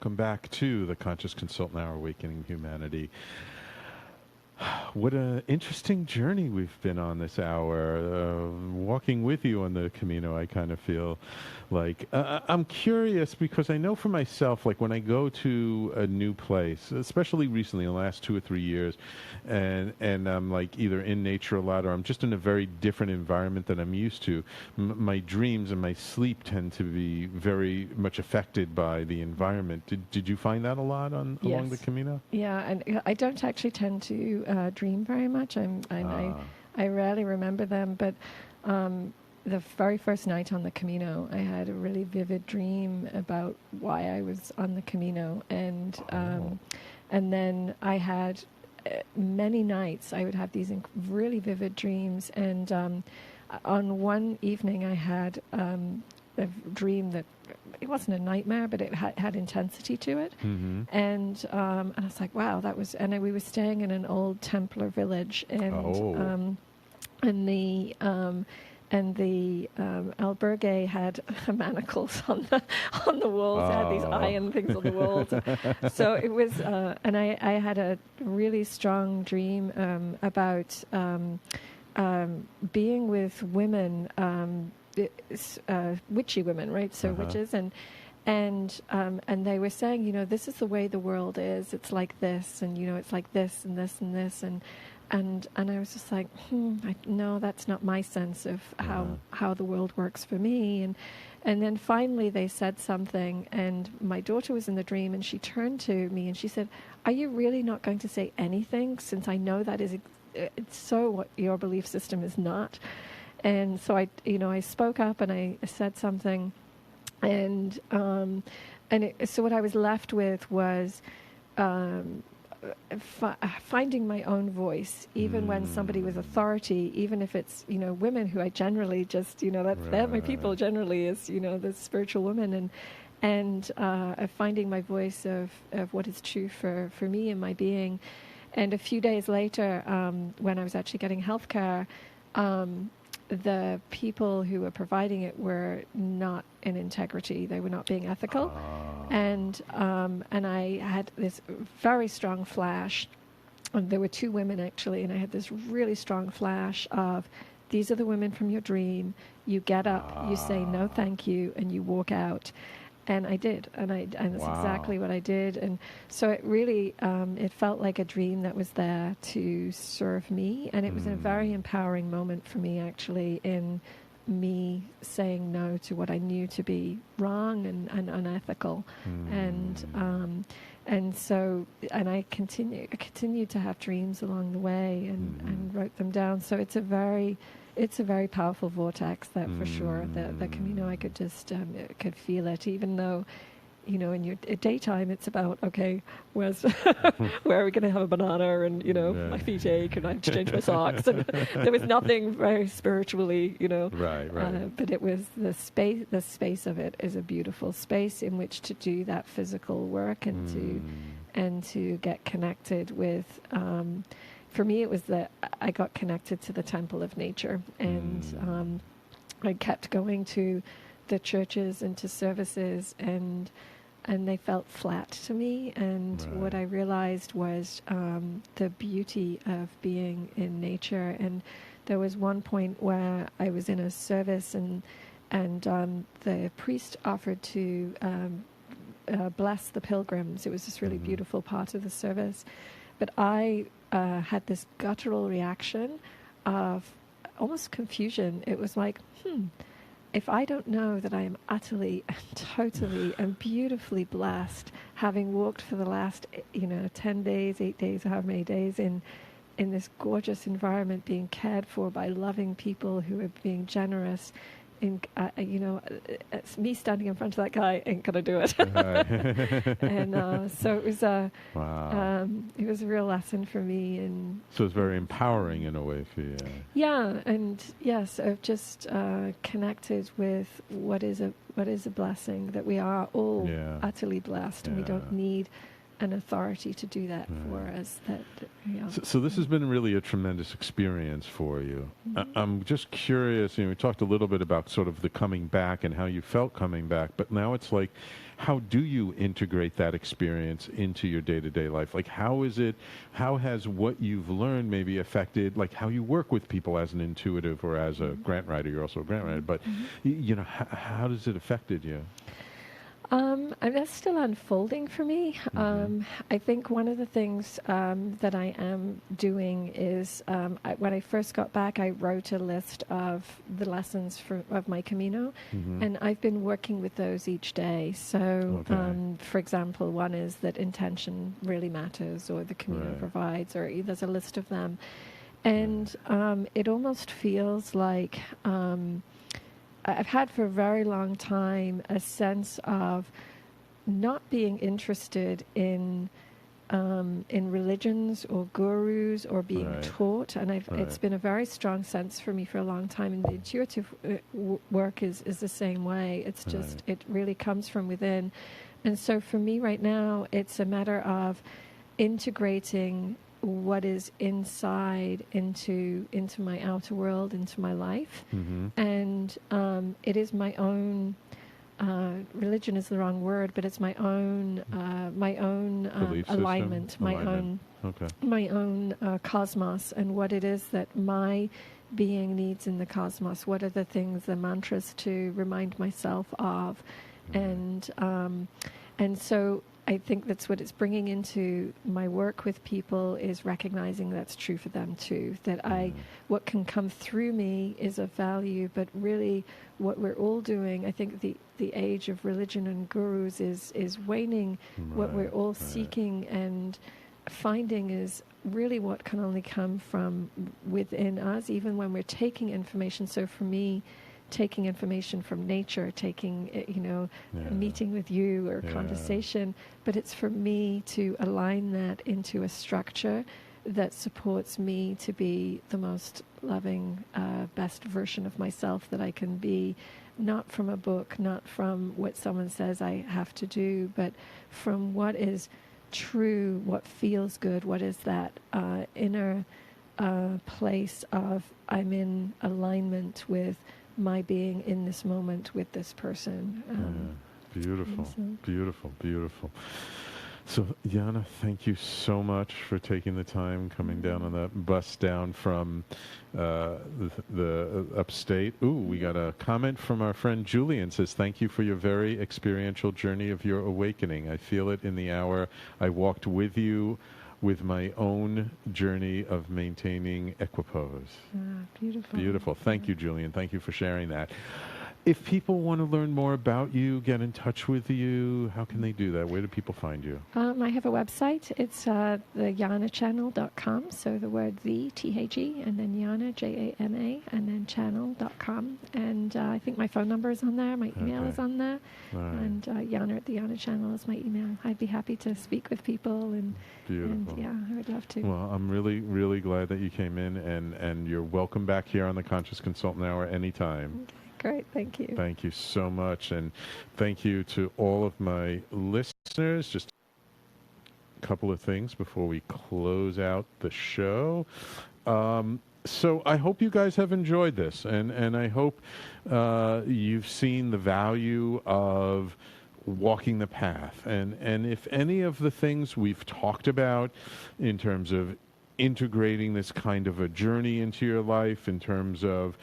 welcome back to the Conscious Consultant Hour, Awakening Humanity. What an interesting journey we've been on this hour. Walking with you on the Camino, I kind of feel like I'm curious because I know for myself, like when I go to a new place, especially recently in the last 2 or 3 years, and I'm like either in nature a lot or I'm just in a very different environment than I'm used to, my dreams and my sleep tend to be very much affected by the environment. Did you find that a lot along the Camino? Yeah, and I don't actually tend to dream very much. I rarely remember them, but the very first night on the Camino, I had a really vivid dream about why I was on the Camino, and then I had many nights I would have these really vivid dreams, and on one evening I had a dream that it wasn't a nightmare, but it had intensity to it. Mm-hmm. And I was like, wow, that was... And we were staying in an old Templar village, and the albergue had manacles on the walls. It had these iron things on the walls. So it was... and I had a really strong dream about being with women... witchy women, right? So witches, and they were saying, this is the way the world is. It's like this, and it's like this and this and this, and I was just like, no, that's not my sense of how the world works for me. And then finally they said something, and my daughter was in the dream, and she turned to me and she said, "Are you really not going to say anything? Since I know that is it's so what your belief system is not." And so I spoke up and I said something, and so what I was left with was finding my own voice, even when somebody with authority, even if it's women who I generally just they're my people generally, is the spiritual woman, and finding my voice of what is true for me and my being. And a few days later, when I was actually getting healthcare, the people who were providing it were not in integrity. They were not being ethical. And I had this very strong flash. And there were 2 women, actually, and I had this really strong flash of, these are the women from your dream. You get up, you say no thank you, and you walk out. And I did, and that's exactly what I did. And so it really, it felt like a dream that was there to serve me. And it was a very empowering moment for me, actually, in me saying no to what I knew to be wrong and unethical. And I continued to have dreams along the way and wrote them down. So it's a very powerful vortex, that for sure. The Camino, I could just could feel it, even though, in your daytime, it's about, okay, where are we going to have a banana, and my feet ache, and I have to change my socks, and there was nothing very spiritually, Right. But it was the space. The space of it is a beautiful space in which to do that physical work and to get connected with. For me, it was that I got connected to the temple of nature, and I kept going to the churches and to services, and they felt flat to me. And what I realized was the beauty of being in nature. And there was one point where I was in a service, and the priest offered to bless the pilgrims. It was this really beautiful part of the service, but I had this guttural reaction of almost confusion. It was like, if I don't know that I am utterly and totally and beautifully blessed, having walked for the last 10 days, 8 days, however many days in this gorgeous environment, being cared for by loving people who are being generous, it's me standing in front of that guy ain't gonna do it. And so it was it was a real lesson for me. And so it's very empowering in a way for you. Yeah, and yes, I've just connected with what is a blessing, that we are all utterly blessed, and we don't need an authority to do that for us. So this has been really a tremendous experience for you. I'm just curious, we talked a little bit about sort of the coming back and how you felt coming back, but now it's like, how do you integrate that experience into your day-to-day life? Like, how has what you've learned maybe affected, like, how you work with people as an intuitive or as a grant writer? You're also a grant writer, but, how does it affected you? And that's still unfolding for me. I think one of the things that I am doing is when I first got back, I wrote a list of the lessons of my Camino, and I've been working with those each day. So, for example, one is that intention really matters, or the Camino provides, or there's a list of them. And it almost feels like I've had for a very long time a sense of not being interested in religions or gurus or being taught, and it's been a very strong sense for me for a long time. And the intuitive work is the same way. It's just it really comes from within, and so for me right now, it's a matter of integrating what is inside into my outer world, into my life. And it is my own religion is the wrong word, but it's my own alignment, my own cosmos, and what it is that my being needs in the cosmos. What are the things, the mantras to remind myself of, and so I think that's what it's bringing into my work with people, is recognizing that's true for them too. That what can come through me is of value, but really what we're all doing, I think the age of religion and gurus is waning. What we're all seeking and finding is really what can only come from within us, even when we're taking information. So for me, taking information from nature, taking, a meeting with you or conversation, but it's for me to align that into a structure that supports me to be the most loving, best version of myself that I can be, not from a book, not from what someone says I have to do, but from what is true, what feels good, what is that inner place of I'm in alignment with my being in this moment with this person. Beautiful, beautiful. So, Jana, thank you so much for taking the time, coming down on that bus down from the upstate. Ooh, we got a comment from our friend Julian. Says, thank you for your very experiential journey of your awakening. I feel it in the hour I walked with you with my own journey of maintaining equipoise. Beautiful. Thank you, Julian. Thank you for sharing that. If people want to learn more about you, get in touch with you, how can they do that? Where do people find you? I have a website. It's the janachannel.com. So the word T-H-E, and then Jana, J-A-N-A, and then channel.com. And I think my phone number is on there. My email is on there. And Jana at the Jana Channel is my email. I'd be happy to speak with people. Beautiful. And I would love to. Well, I'm really, really glad that you came in, and you're welcome back here on the Conscious Consultant Hour anytime. Great, thank you. Thank you so much, and thank you to all of my listeners. Just a couple of things before we close out the show. So I hope you guys have enjoyed this, and I hope you've seen the value of walking the path. And if any of the things we've talked about in terms of integrating this kind of a journey into your life, in terms of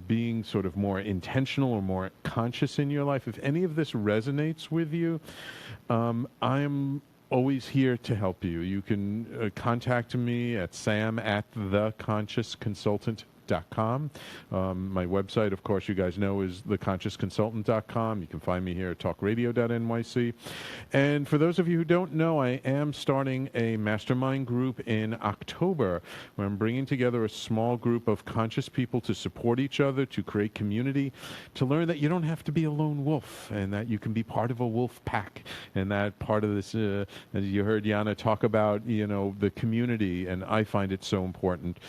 being sort of more intentional or more conscious in your life, if any of this resonates with you, I am always here to help you. You can contact me at sam@theconsciousconsultant.com. My website, of course, you guys know, is theconsciousconsultant.com. You can find me here at Talkradio.nyc. And for those of you who don't know, I am starting a mastermind group in October, where I'm bringing together a small group of conscious people to support each other, to create community, to learn that you don't have to be a lone wolf, and that you can be part of a wolf pack, and that part of this, as you heard Jana talk about, the community, and I find it so important.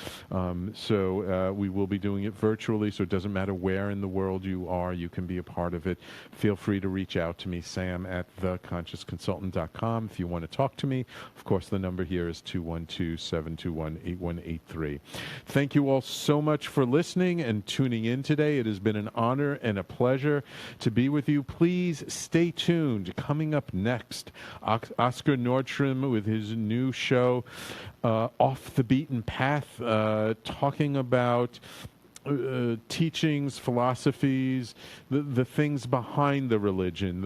So we will be doing it virtually, so it doesn't matter where in the world you are, you can be a part of it. Feel free to reach out to me, sam@theconsciousconsultant.com, if you want to talk to me. Of course, the number here is 212-721-8183. Thank you all so much for listening and tuning in today. It has been an honor and a pleasure to be with you. Please stay tuned. Coming up next, Oscar Nordstrom with his new show, Off the Beaten Path, talking about teachings, philosophies, the things behind the religion,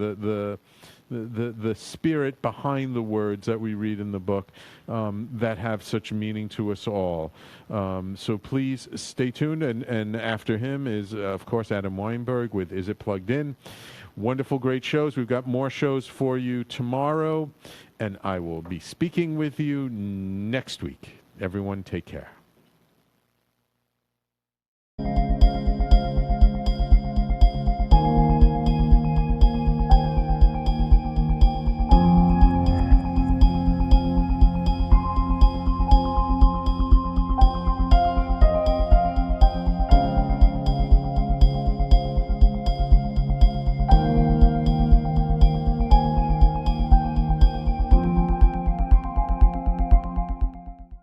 the spirit behind the words that we read in the book that have such meaning to us all. So please stay tuned. And after him is, of course, Adam Weinberg with Is It Plugged In? Wonderful, great shows. We've got more shows for you tomorrow, and I will be speaking with you next week. Everyone, take care.